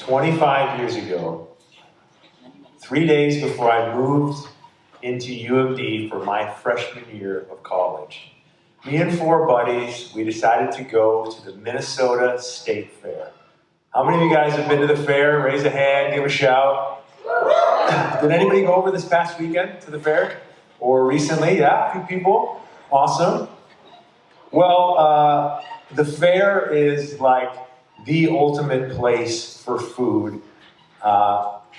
25 years ago, 3 days before I moved into UMD for my freshman year of college, me and 4 buddies, we decided to go to the Minnesota State Fair. How many of you guys have been to the fair? Raise a hand, give a shout. Did anybody go over this past weekend to the fair? Or recently? Yeah, a few people. Awesome. Well, the fair is like the ultimate place for food.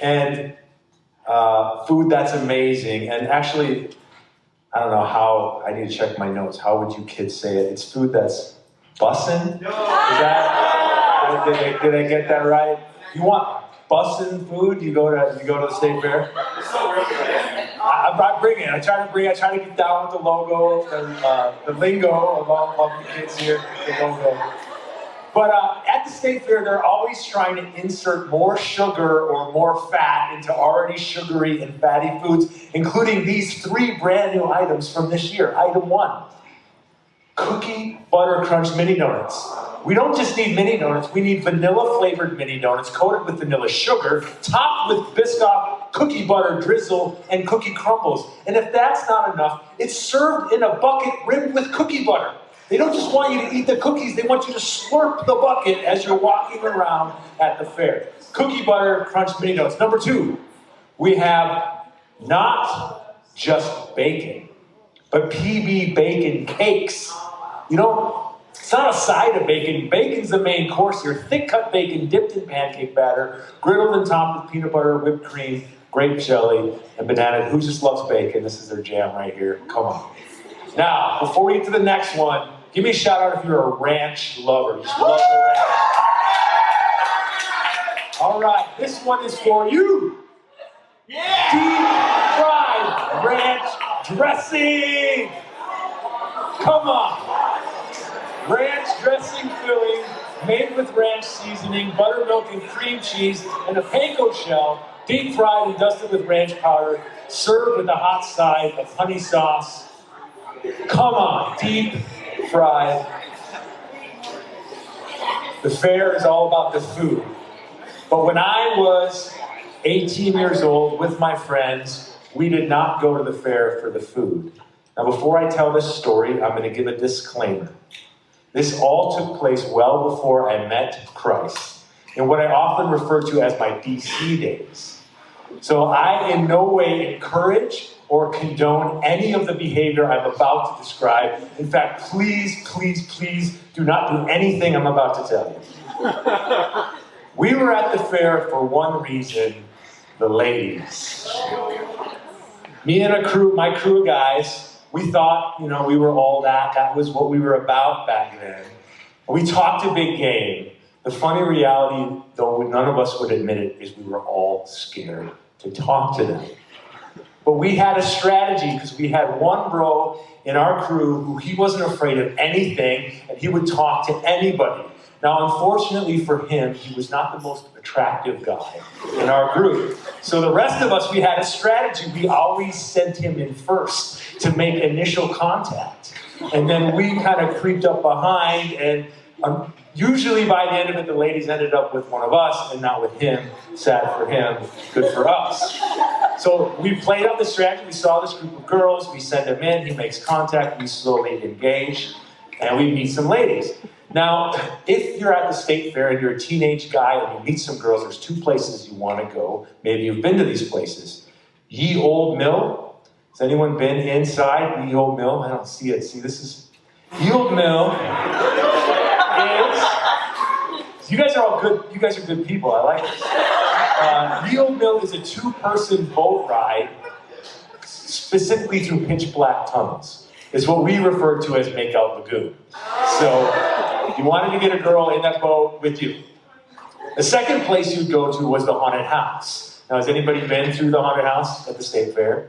And food that's amazing. And actually, I don't know how, I need to check my notes. How would you kids say it? It's food that's bussin'? No. Is that, did I get that right? You want bussin' food? You go to the state fair? I bring it. I try to get down with the logo, the lingo of all of the kids here, the logo. But at the state fair, they're always trying to insert more sugar or more fat into already sugary and fatty foods, including these 3 brand new items from this year. Item 1, Cookie Butter Crunch Mini Donuts. We don't just need mini donuts, we need vanilla-flavored mini donuts coated with vanilla sugar, topped with Biscoff cookie butter drizzle and cookie crumbles. And if that's not enough, it's served in a bucket rimmed with cookie butter. They don't just want you to eat the cookies, they want you to slurp the bucket as you're walking around at the fair. Cookie Butter Crunch Mini Donuts. Number 2, we have not just bacon, but PB bacon cakes. You know, it's not a side of bacon. Bacon's the main course here. Thick-cut bacon dipped in pancake batter, griddled and topped with peanut butter, whipped cream, grape jelly, and banana. Who just loves bacon? This is their jam right here. Come on. Now, before we get to the next one, give me a shout out if you're a ranch lover. Just love the ranch. All right, this one is for you. Yeah! Deep fried ranch dressing. Come on. Ranch dressing filling made with ranch seasoning, buttermilk and cream cheese, and a panko shell, deep fried and dusted with ranch powder, served with a hot side of honey sauce. Come on, deep fried. The fair is all about the food. But when I was 18 years old with my friends, we did not go to the fair for the food. Now, before I tell this story, I'm going to give a disclaimer. This all took place well before I met Christ, in what I often refer to as my DC days. So I in no way encourage or condone any of the behavior I'm about to describe. In fact, please, please, please do not do anything I'm about to tell you. We were at the fair for one reason, the ladies. Me and my crew of guys, we thought, we were all that. That was what we were about back then. We talked a big game. The funny reality, though none of us would admit it, is we were all scared to talk to them. But we had a strategy because we had one bro in our crew who he wasn't afraid of anything and he would talk to anybody. Now, unfortunately for him, he was not the most attractive guy in our group. So the rest of us, we had a strategy. We always sent him in first to make initial contact. And then we kind of creeped up behind, and usually by the end of it, the ladies ended up with one of us and not with him. Sad for him, good for us. So we played out the strategy. We saw this group of girls. We send him in. He makes contact. We slowly engage, and we meet some ladies. Now, if you're at the state fair and you're a teenage guy and you meet some girls, there's 2 places you want to go. Maybe you've been to these places. Ye Old Mill. Has anyone been inside Ye Old Mill? I don't see it. See, this is... Ye Old Mill is... You guys are all good. You guys are good people. I like this. Ye Old Mill is a 2-person boat ride, specifically through pitch black tunnels. It's what we refer to as Makeout Lagoon. So... you wanted to get a girl in that boat with you. The second place you'd go to was the haunted house. Now, has anybody been through the haunted house at the state fair?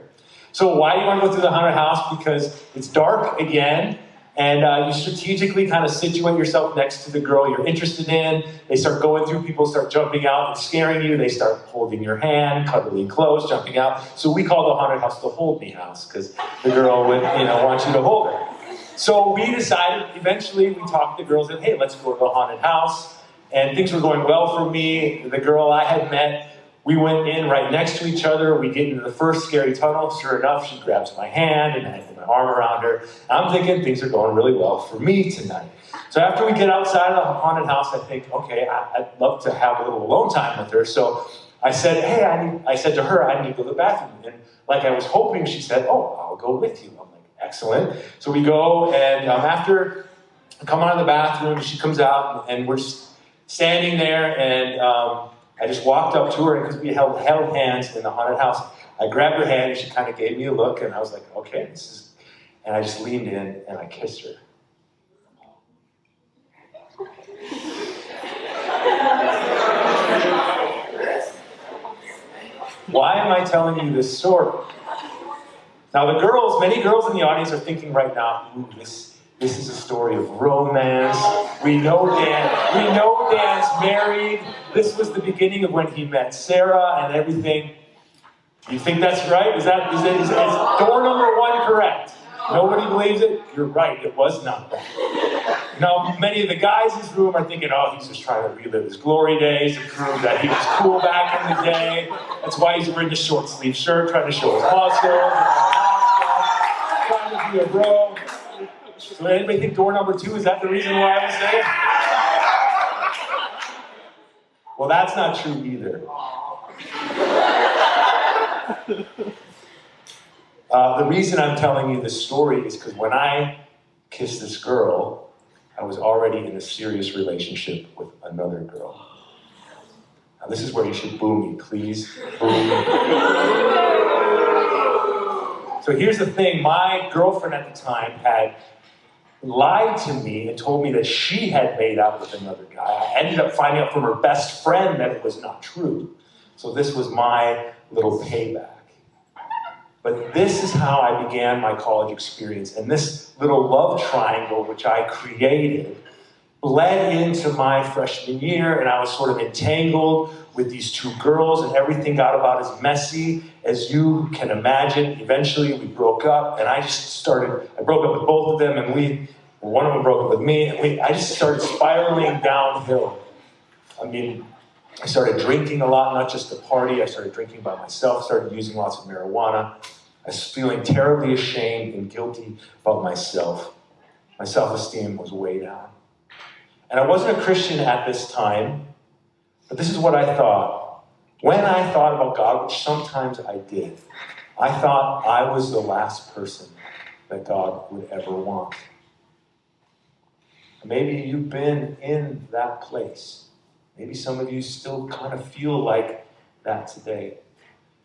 So why do you want to go through the haunted house? Because it's dark again, and you strategically kind of situate yourself next to the girl you're interested in. They start going through, people start jumping out and scaring you. They start holding your hand, cuddling close, jumping out. So we call the haunted house the hold me house, because the girl would, want you to hold her. So we decided, eventually we talked to the girls and, hey, let's go to the haunted house. and things were going well for me. The girl I had met, we went in right next to each other. We get into the first scary tunnel. Sure enough, she grabs my hand, and I put my arm around her. I'm thinking things are going really well for me tonight. So after we get outside of the haunted house, I think, okay, I'd love to have a little alone time with her. So I said, hey, I said to her, I need to go to the bathroom. And like I was hoping, she said, oh, I'll go with you. I'm like, excellent. So we go, and after I come out of the bathroom, she comes out, and we're standing there, and I just walked up to her, and because we held hands in the haunted house, I grabbed her hand, and she kind of gave me a look, and I was like, okay, this is, and I just leaned in, and I kissed her. Why am I telling you this story? Now the girls, many girls in the audience are thinking right now, ooh, this is a story of romance. We know Dan's married. This was the beginning of when he met Sarah and everything. You think that's right? Is door number 1 correct? Nobody believes it? You're right, it was not that. Now, many of the guys in this room are thinking, oh, he's just trying to relive his glory days and prove that he was cool back in the day. That's why he's wearing the short sleeve shirt, trying to show his muscles, trying to be a bro. So anybody think door number 2, is that the reason why I was there? Well, that's not true either. The reason I'm telling you this story is because when I kissed this girl, I was already in a serious relationship with another girl. Now this is where you should boo me, please. Boo me. So here's the thing, my girlfriend at the time had lied to me and told me that she had made out with another guy. I ended up finding out from her best friend that it was not true. So this was my little payback. But this is how I began my college experience. And this little love triangle, which I created, bled into my freshman year, and I was sort of entangled with these 2 girls, and everything got about as messy as you can imagine. Eventually, we broke up, and I broke up with both of them, and one of them broke up with me, and I just started spiraling downhill. I mean, I started drinking a lot, not just to party. I started drinking by myself, started using lots of marijuana. I was feeling terribly ashamed and guilty about myself. My self-esteem was way down. And I wasn't a Christian at this time, but this is what I thought. When I thought about God, which sometimes I did, I thought I was the last person that God would ever want. Maybe you've been in that place. Maybe some of you still kind of feel like that today.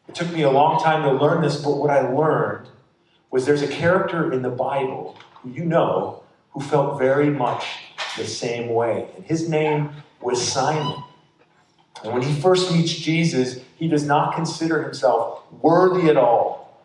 It took me a long time to learn this, but what I learned was there's a character in the Bible who you know who felt very much the same way. And his name was Simon. And when he first meets Jesus, he does not consider himself worthy at all.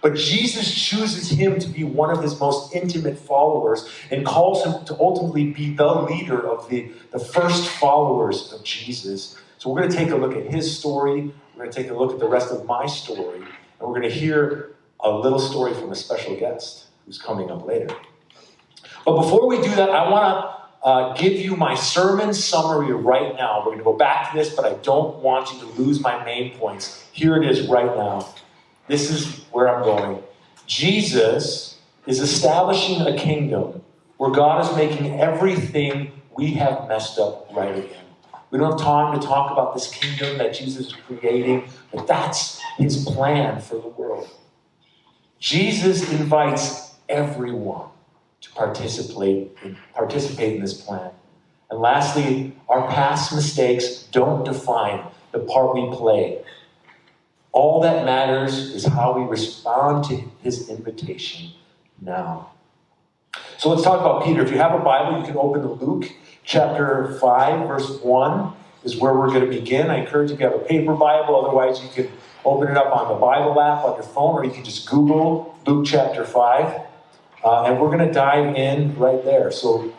But Jesus chooses him to be one of his most intimate followers and calls him to ultimately be the leader of the first followers of Jesus. So we're going to take a look at his story. We're going to take a look at the rest of my story. And we're going to hear a little story from a special guest who's coming up later. But before we do that, I want to give you my sermon summary right now. We're going to go back to this, but I don't want you to lose my main points. Here it is right now. This is where I'm going. Jesus is establishing a kingdom where God is making everything we have messed up right again. We don't have time to talk about this kingdom that Jesus is creating, but that's his plan for the world. Jesus invites everyone to participate in this plan. And lastly, our past mistakes don't define the part we play. All that matters is how we respond to his invitation now. So let's talk about Peter. If you have a Bible, you can open to Luke chapter 5, verse 1 is where we're going to begin. I encourage you if you have a paper Bible. Otherwise, you can open it up on the Bible app on your phone, or you can just Google Luke chapter 5. And we're going to dive in right there. So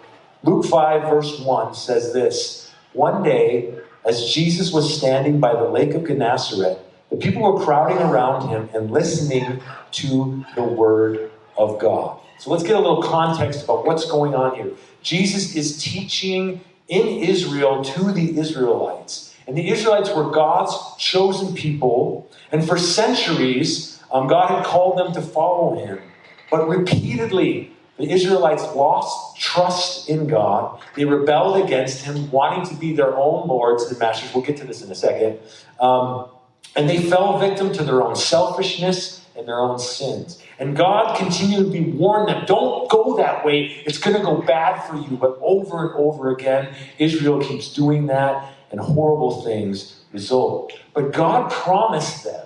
Luke 5, verse 1 says this. One day, as Jesus was standing by the lake of Gennesaret, the people were crowding around him and listening to the word of God. So let's get a little context about what's going on here. Jesus is teaching in Israel to the Israelites. And the Israelites were God's chosen people. And for centuries, God had called them to follow him. But repeatedly, the Israelites lost trust in God. They rebelled against him, wanting to be their own lords and masters. We'll get to this in a second. And they fell victim to their own selfishness and their own sins. And God continually warned them, don't go that way. It's going to go bad for you. But over and over again, Israel keeps doing that, and horrible things result. But God promised them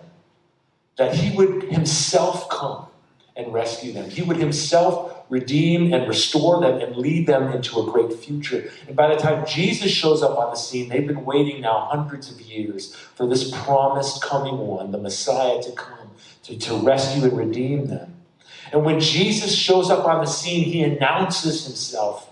that he would himself come and rescue them. He would himself redeem and restore them and lead them into a great future. And by the time Jesus shows up on the scene, they've been waiting now hundreds of years for this promised coming one, the Messiah, to come to rescue and redeem them. And when Jesus shows up on the scene, he announces himself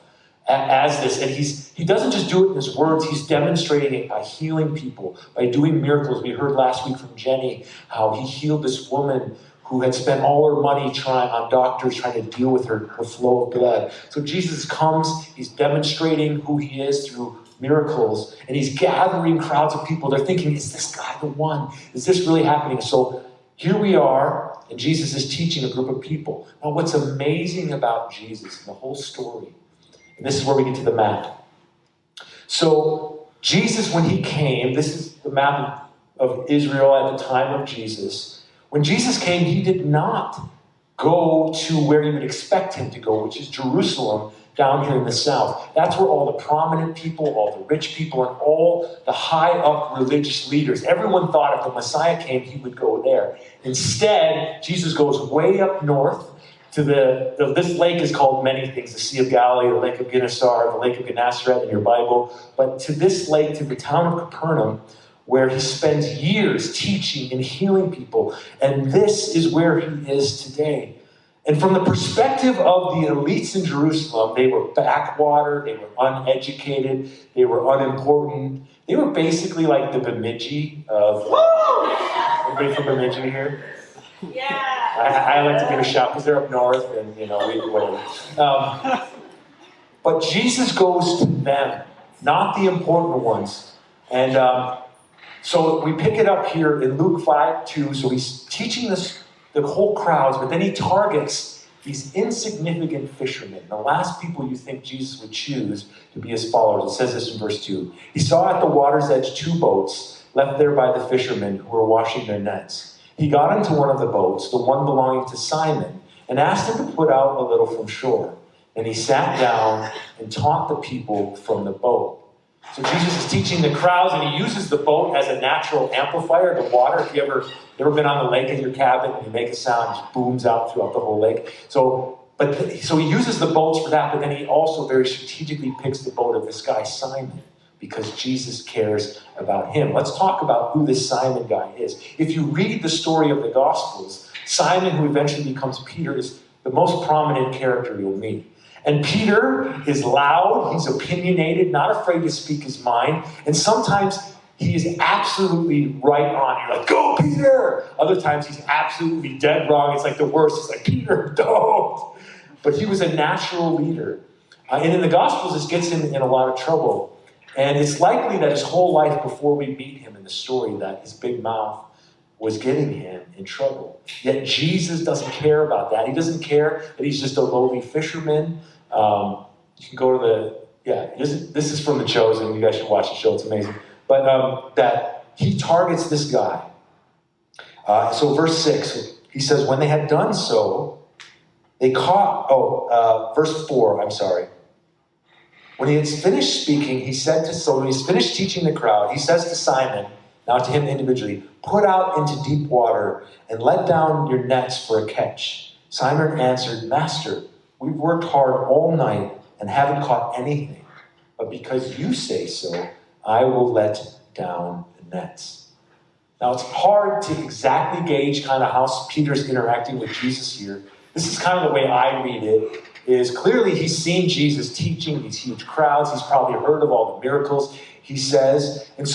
as this. And he doesn't just do it in his words, he's demonstrating it by healing people, by doing miracles. We heard last week from Jenny how he healed this woman who had spent all her money on doctors trying to deal with her flow of blood. So Jesus comes, he's demonstrating who he is through miracles, and he's gathering crowds of people. They're thinking, is this guy the one? Is this really happening? So here we are, and Jesus is teaching a group of people. Now, what's amazing about Jesus and the whole story, and this is where we get to the map. So Jesus, when he came, this is the map of Israel at the time of Jesus. When Jesus came, he did not go to where you would expect him to go, which is Jerusalem, down here in the south. That's where all the prominent people, all the rich people, and all the high-up religious leaders, everyone thought if the Messiah came, he would go there. Instead, Jesus goes way up north to this lake is called many things, the Sea of Galilee, the Lake of Gennesaret, the Lake of Gennesaret in your Bible. But to this lake, to the town of Capernaum, where he spends years teaching and healing people. And this is where he is today. And from the perspective of the elites in Jerusalem, they were backwater, they were uneducated, they were unimportant. They were basically like the Bemidji of... Anybody from Bemidji here? Yeah. I like to give a shout because they're up north and, whatever. But Jesus goes to them, not the important ones. And so we pick it up here in Luke 5:2. So he's teaching the whole crowds, but then he targets these insignificant fishermen, the last people you think Jesus would choose to be his followers. It says this in verse 2. He saw at the water's edge 2 boats left there by the fishermen who were washing their nets. He got into one of the boats, the one belonging to Simon, and asked him to put out a little from shore. And he sat down and taught the people from the boat. So Jesus is teaching the crowds, and he uses the boat as a natural amplifier, the water. If you ever been on the lake in your cabin and you make a sound, it just booms out throughout the whole lake. So he uses the boats for that, but then he also very strategically picks the boat of this guy, Simon, because Jesus cares about him. Let's talk about who this Simon guy is. If you read the story of the Gospels, Simon, who eventually becomes Peter, is the most prominent character you'll meet. And Peter is loud, he's opinionated, not afraid to speak his mind, and sometimes he is absolutely right on. You're like, go, Peter! Other times he's absolutely dead wrong. It's like the worst. It's like, Peter, don't! But he was a natural leader. And in the Gospels, this gets him in a lot of trouble. And it's likely that his whole life before we meet him in the story, that his big mouth was getting him in trouble. Yet Jesus doesn't care about that. He doesn't care that he's just a lowly fisherman. You can go to this is from The Chosen. You guys should watch the show. It's amazing. But that he targets this guy. So verse 6, he says, when they had done so, they caught, verse 4, I'm sorry. When he had finished speaking, when he's finished teaching the crowd, he says to Simon, now to him individually, put out into deep water and let down your nets for a catch. Simon answered, Master, we've worked hard all night and haven't caught anything. But because you say so, I will let down the nets. Now, it's hard to exactly gauge kind of how Peter's interacting with Jesus here. This is kind of the way I read it, is clearly he's seen Jesus teaching these huge crowds. He's probably heard of all the miracles he says. And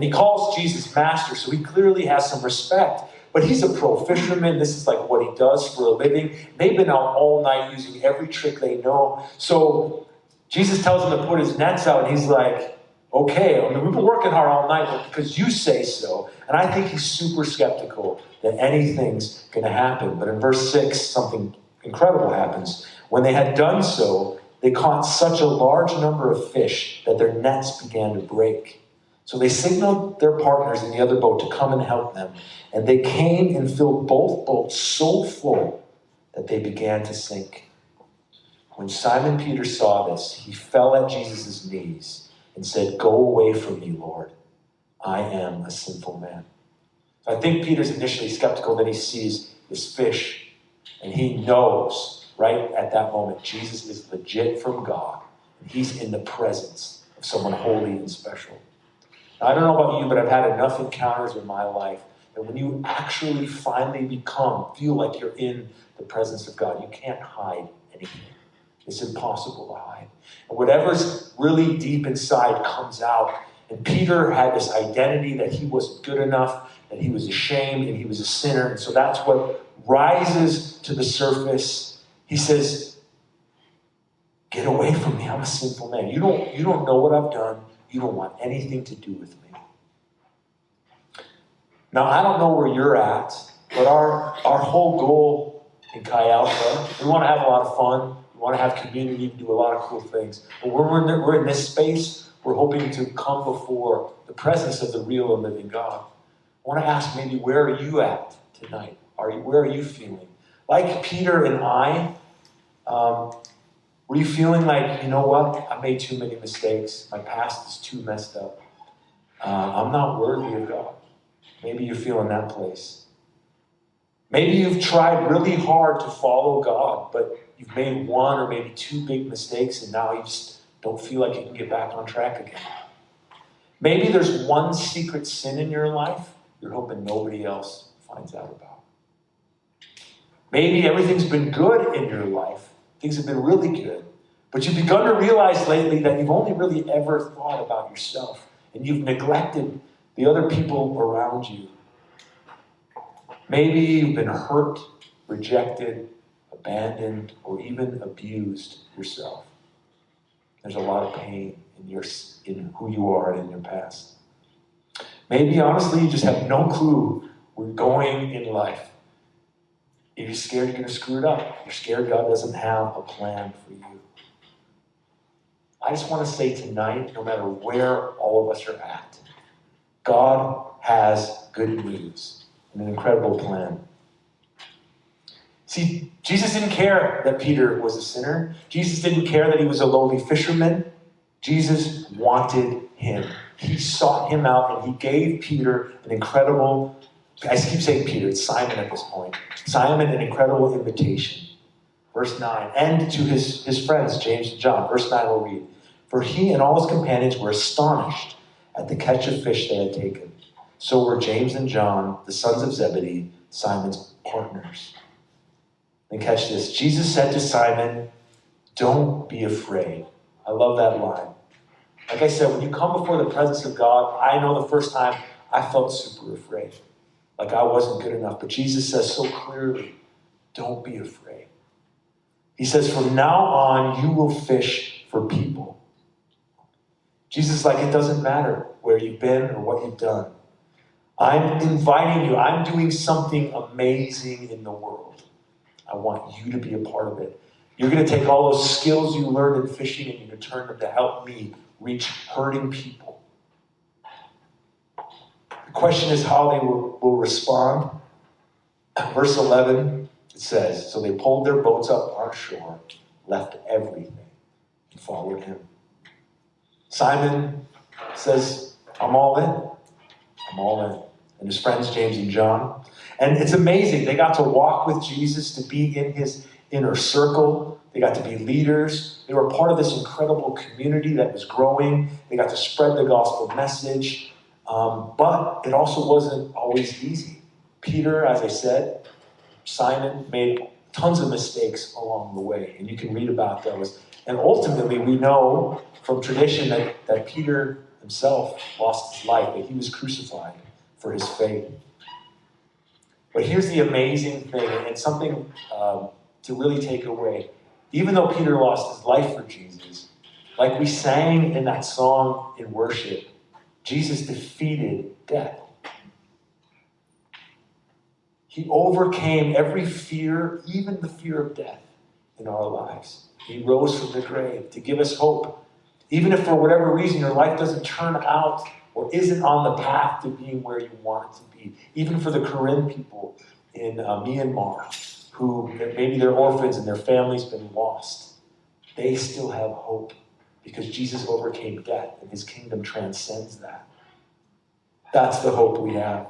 he calls Jesus Master, so he clearly has some respect. But he's a pro fisherman. This is like what he does for a living. They've been out all night using every trick they know. So Jesus tells him to put his nets out, and he's like, okay, I mean, we've been working hard all night, but because you say so. And I think he's super skeptical that anything's going to happen. But in verse 6, something incredible happens. When they had done so, they caught such a large number of fish that their nets began to break. So they signaled their partners in the other boat to come and help them. And they came and filled both boats so full that they began to sink. When Simon Peter saw this, he fell at Jesus' knees and said, "Go away from me, Lord. I am a sinful man." So I think Peter's initially skeptical that he sees this fish, and he knows right at that moment Jesus is legit from God, and he's in the presence of someone holy and special. Now, I don't know about you, but I've had enough encounters in my life that when you actually finally feel like you're in the presence of God, you can't hide anything. It's impossible to hide. And whatever's really deep inside comes out. And Peter had this identity that he wasn't good enough, that he was ashamed, and he was a sinner. And so that's what rises to the surface. He says, "Get away from me. I'm a sinful man. You don't know what I've done. You don't want anything to do with me." Now, I don't know where you're at, but our whole goal in Chi Alpha, we want to have a lot of fun. We want to have community, do a lot of cool things. But when we're in this space, we're hoping to come before the presence of the real and living God. I want to ask maybe, where are you at tonight? Where are you feeling? Like Peter and I, were you feeling like, you know what? I made too many mistakes. My past is too messed up. I'm not worthy of God. Maybe you're feeling that place. Maybe you've tried really hard to follow God, but you've made one or maybe two big mistakes, and now you just don't feel like you can get back on track again. Maybe there's one secret sin in your life you're hoping nobody else finds out about. Maybe everything's been good in your life. Things have been really good. But you've begun to realize lately that you've only really ever thought about yourself, and you've neglected the other people around you. Maybe you've been hurt, rejected, abandoned, or even abused yourself. There's a lot of pain in who you are and in your past. Maybe, honestly, you just have no clue where you're going in life. You're just scared you're going to screw it up. You're scared God doesn't have a plan for you. I just want to say tonight, no matter where all of us are at, God has good news and an incredible plan. See, Jesus didn't care that Peter was a sinner. Jesus didn't care that he was a lowly fisherman. Jesus wanted him. He sought him out, and he gave Peter an incredible, I keep saying Peter, it's Simon at this point. Simon, an incredible invitation. Verse 9, and to his friends, James and John. Verse 9 we'll read. For he and all his companions were astonished at the catch of fish they had taken. So were James and John, the sons of Zebedee, Simon's partners. And catch this. Jesus said to Simon, "Don't be afraid." I love that line. Like I said, when you come before the presence of God, I know the first time I felt super afraid. Like I wasn't good enough. But Jesus says so clearly, don't be afraid. He says, from now on, you will fish for people. Jesus is like, it doesn't matter where you've been or what you've done. I'm inviting you. I'm doing something amazing in the world. I want you to be a part of it. You're going to take all those skills you learned in fishing and you're going to turn them to help me reach hurting people. The question is how they will respond. Verse 11, it says, so they pulled their boats up on shore, left everything, and followed him. Simon says, I'm all in. I'm all in. And his friends, James and John. And it's amazing. They got to walk with Jesus, to be in his inner circle. They got to be leaders. They were part of this incredible community that was growing. They got to spread the gospel message. But it also wasn't always easy. Peter, as I said, Simon made tons of mistakes along the way. And you can read about those. And ultimately, we know from tradition that Peter himself lost his life, that he was crucified for his faith. But here's the amazing thing, and something to really take away. Even though Peter lost his life for Jesus, Like we sang in that song in worship, Jesus defeated death. He overcame every fear, even the fear of death in our lives. He rose from the grave to give us hope. Even if for whatever reason your life doesn't turn out or isn't on the path to being where you want it to be. Even for the Karen people in Myanmar, who maybe they're orphans and their family's been lost. They still have hope because Jesus overcame death and his kingdom transcends that. That's the hope we have.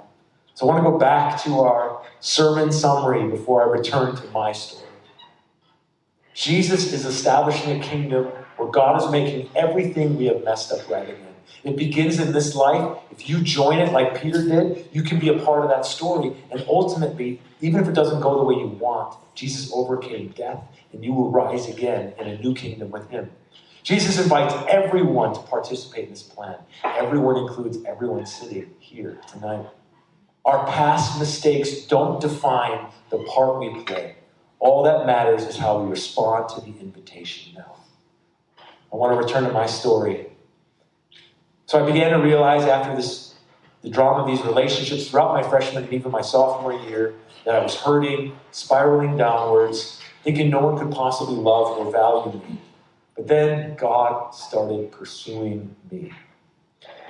So I want to go back to our sermon summary before I return to my story. Jesus is establishing a kingdom where God is making everything we have messed up right again. It begins in this life. If you join it like Peter did, you can be a part of that story. And ultimately, even if it doesn't go the way you want, Jesus overcame death, and you will rise again in a new kingdom with him. Jesus invites everyone to participate in this plan. Everyone includes everyone sitting here tonight. Our past mistakes don't define the part we play. All that matters is how we respond to the invitation now. I want to return to my story. So I began to realize after the drama of these relationships throughout my freshman and even my sophomore year that I was hurting, spiraling downwards, thinking no one could possibly love or value me. But then God started pursuing me.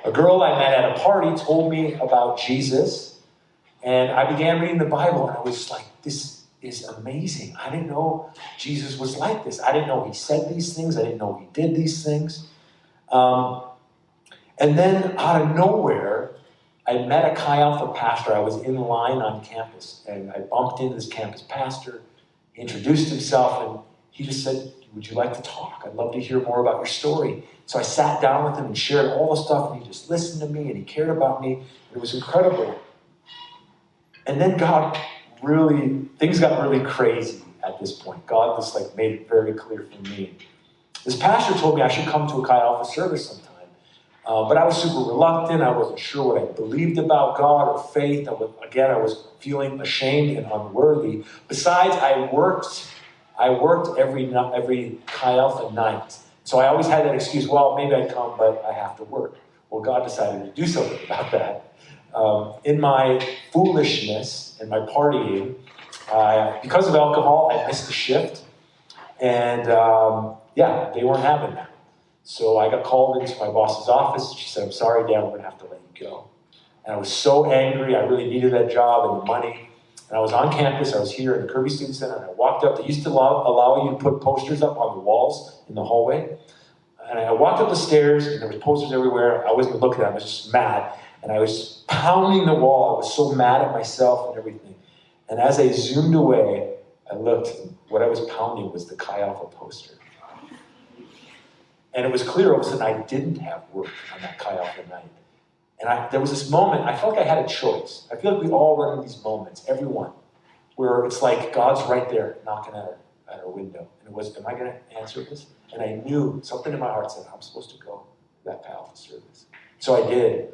A girl I met at a party told me about Jesus, and I began reading the Bible, and I was like, this is amazing. I didn't know Jesus was like this. I didn't know he said these things. I didn't know he did these things. And then out of nowhere, I met a Chi Alpha pastor. I was in line on campus, and I bumped into this campus pastor. He introduced himself, and he just said, would you like to talk? I'd love to hear more about your story. So I sat down with him and shared all the stuff, and he just listened to me, and he cared about me. It was incredible. And then things got really crazy at this point. God just made it very clear for me. This pastor told me I should come to a Chi Alpha service sometime. But I was super reluctant. I wasn't sure what I believed about God or faith. I was feeling ashamed and unworthy. Besides, I worked every Chi Alpha night. So I always had that excuse, well, maybe I'd come, but I have to work. Well, God decided to do something about that. In my foolishness and my partying, because of alcohol, I missed a shift. And they weren't having that. So I got called into my boss's office. She said, I'm sorry, Dan, we're going to have to let you go. And I was so angry. I really needed that job and the money. And I was on campus. I was here in the Kirby Student Center. And I walked up. They used to allow you to put posters up on the walls in the hallway. And I walked up the stairs, and there was posters everywhere. I wasn't looking at them. I was just mad. And I was pounding the wall. I was so mad at myself and everything. And as I zoomed away, I looked. And what I was pounding was the Chi Alpha poster. And it was clear all of a sudden I didn't have work on that Chi Alpha night. And there was this moment, I felt like I had a choice. I feel like we all run into these moments, everyone, where it's like God's right there knocking at our window. And it was, am I going to answer this? And I knew something in my heart said, I'm supposed to go to that Chi Alpha service. So I did.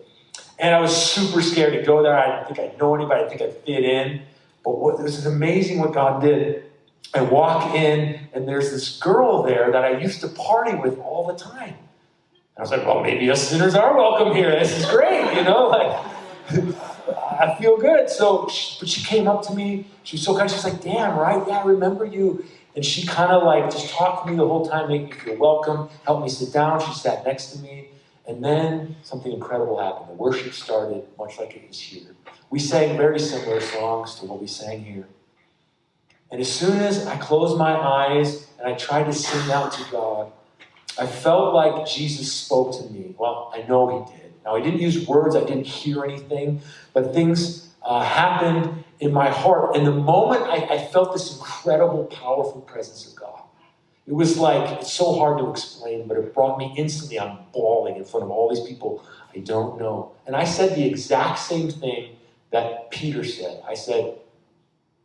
And I was super scared to go there. I didn't think I'd know anybody. I didn't think I'd fit in. But this is amazing what God did. I walk in, and there's this girl there that I used to party with all the time. And I was like, well, maybe us sinners are welcome here. This is great, I feel good. But she came up to me. She was so kind. She was like, Dan, right? Yeah, I remember you. And she kind of just talked to me the whole time, made me feel welcome, helped me sit down. She sat next to me. And then something incredible happened. The worship started, much like it is here. We sang very similar songs to what we sang here. And as soon as I closed my eyes and I tried to sing out to God, I felt like Jesus spoke to me. Well, I know he did. Now, I didn't use words. I didn't hear anything. But things happened in my heart. And the moment I felt this incredible, powerful presence of God. It was it's so hard to explain, but it brought me instantly. I'm bawling in front of all these people I don't know. And I said the exact same thing that Peter said. I said,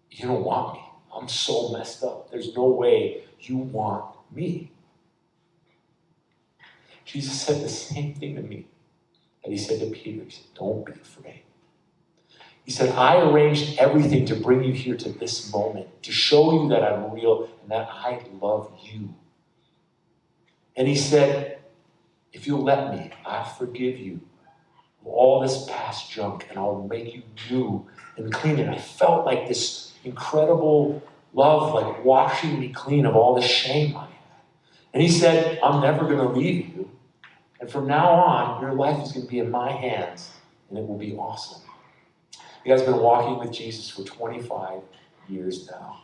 you don't want me. I'm so messed up. There's no way you want me. Jesus said the same thing to me that he said to Peter. He said, don't be afraid. He said, I arranged everything to bring you here to this moment, to show you that I'm real and that I love you. And he said, if you'll let me, I forgive you of all this past junk, and I'll make you new and clean. And I felt like this incredible love, like washing me clean of all the shame I had. And he said, I'm never going to leave you. And from now on, your life is going to be in my hands, and it will be awesome. You guys have been walking with Jesus for 25 years now.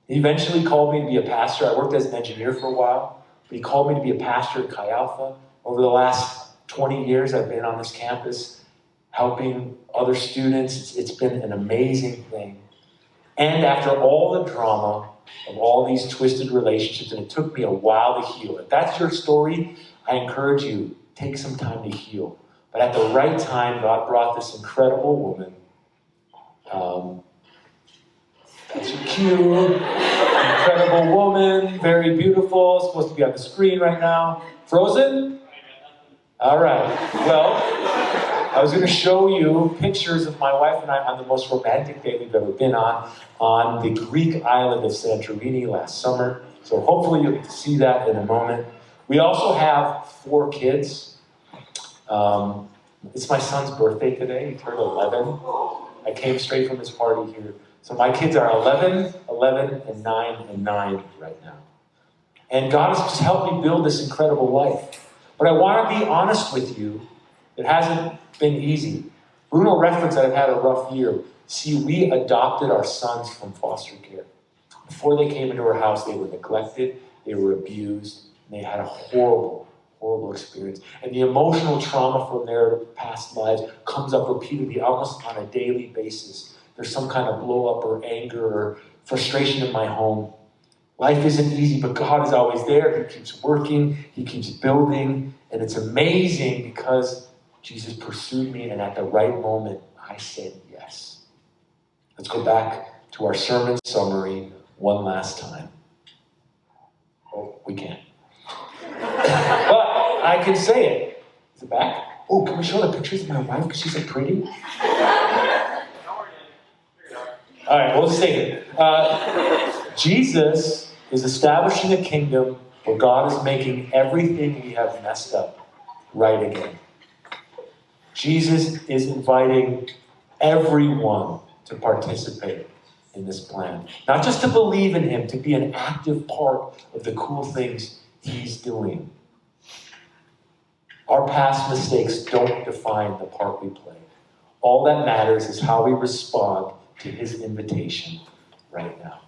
He eventually called me to be a pastor. I worked as an engineer for a while, but he called me to be a pastor at Chi Alpha. Over the last 20 years, I've been on this campus helping other students. It's been an amazing thing. And after all the drama of all these twisted relationships, and it took me a while to heal. If that's your story, I encourage you, take some time to heal. But at the right time, God brought this incredible woman. That's cute, incredible woman, very beautiful, supposed to be on the screen right now. Frozen? All right. Well, I was going to show you pictures of my wife and I on the most romantic date we've ever been on the Greek island of Santorini last summer. So hopefully you'll get to see that in a moment. We also have 4 kids. It's my son's birthday today. He turned 11. I came straight from his party here. So my kids are 11, and 9 right now. And God has just helped me build this incredible life. But I want to be honest with you, it hasn't been easy. Bruno referenced that I've had a rough year. See, we adopted our sons from foster care. Before they came into our house, they were neglected, they were abused, and they had a horrible, horrible experience. And the emotional trauma from their past lives comes up repeatedly, almost on a daily basis. There's some kind of blow up or anger or frustration in my home. Life isn't easy, but God is always there. He keeps working, He keeps building, and it's amazing because Jesus pursued me, and at the right moment, I said yes. Let's go back to our sermon summary one last time. Oh, we can't. But I can say it. Is it back? Oh, can we show the pictures of my wife because she's so pretty? All right, we'll just take it. Jesus is establishing a kingdom where God is making everything we have messed up right again. Jesus is inviting everyone to participate in this plan. Not just to believe in Him, to be an active part of the cool things He's doing. Our past mistakes don't define the part we play. All that matters is how we respond to His invitation right now.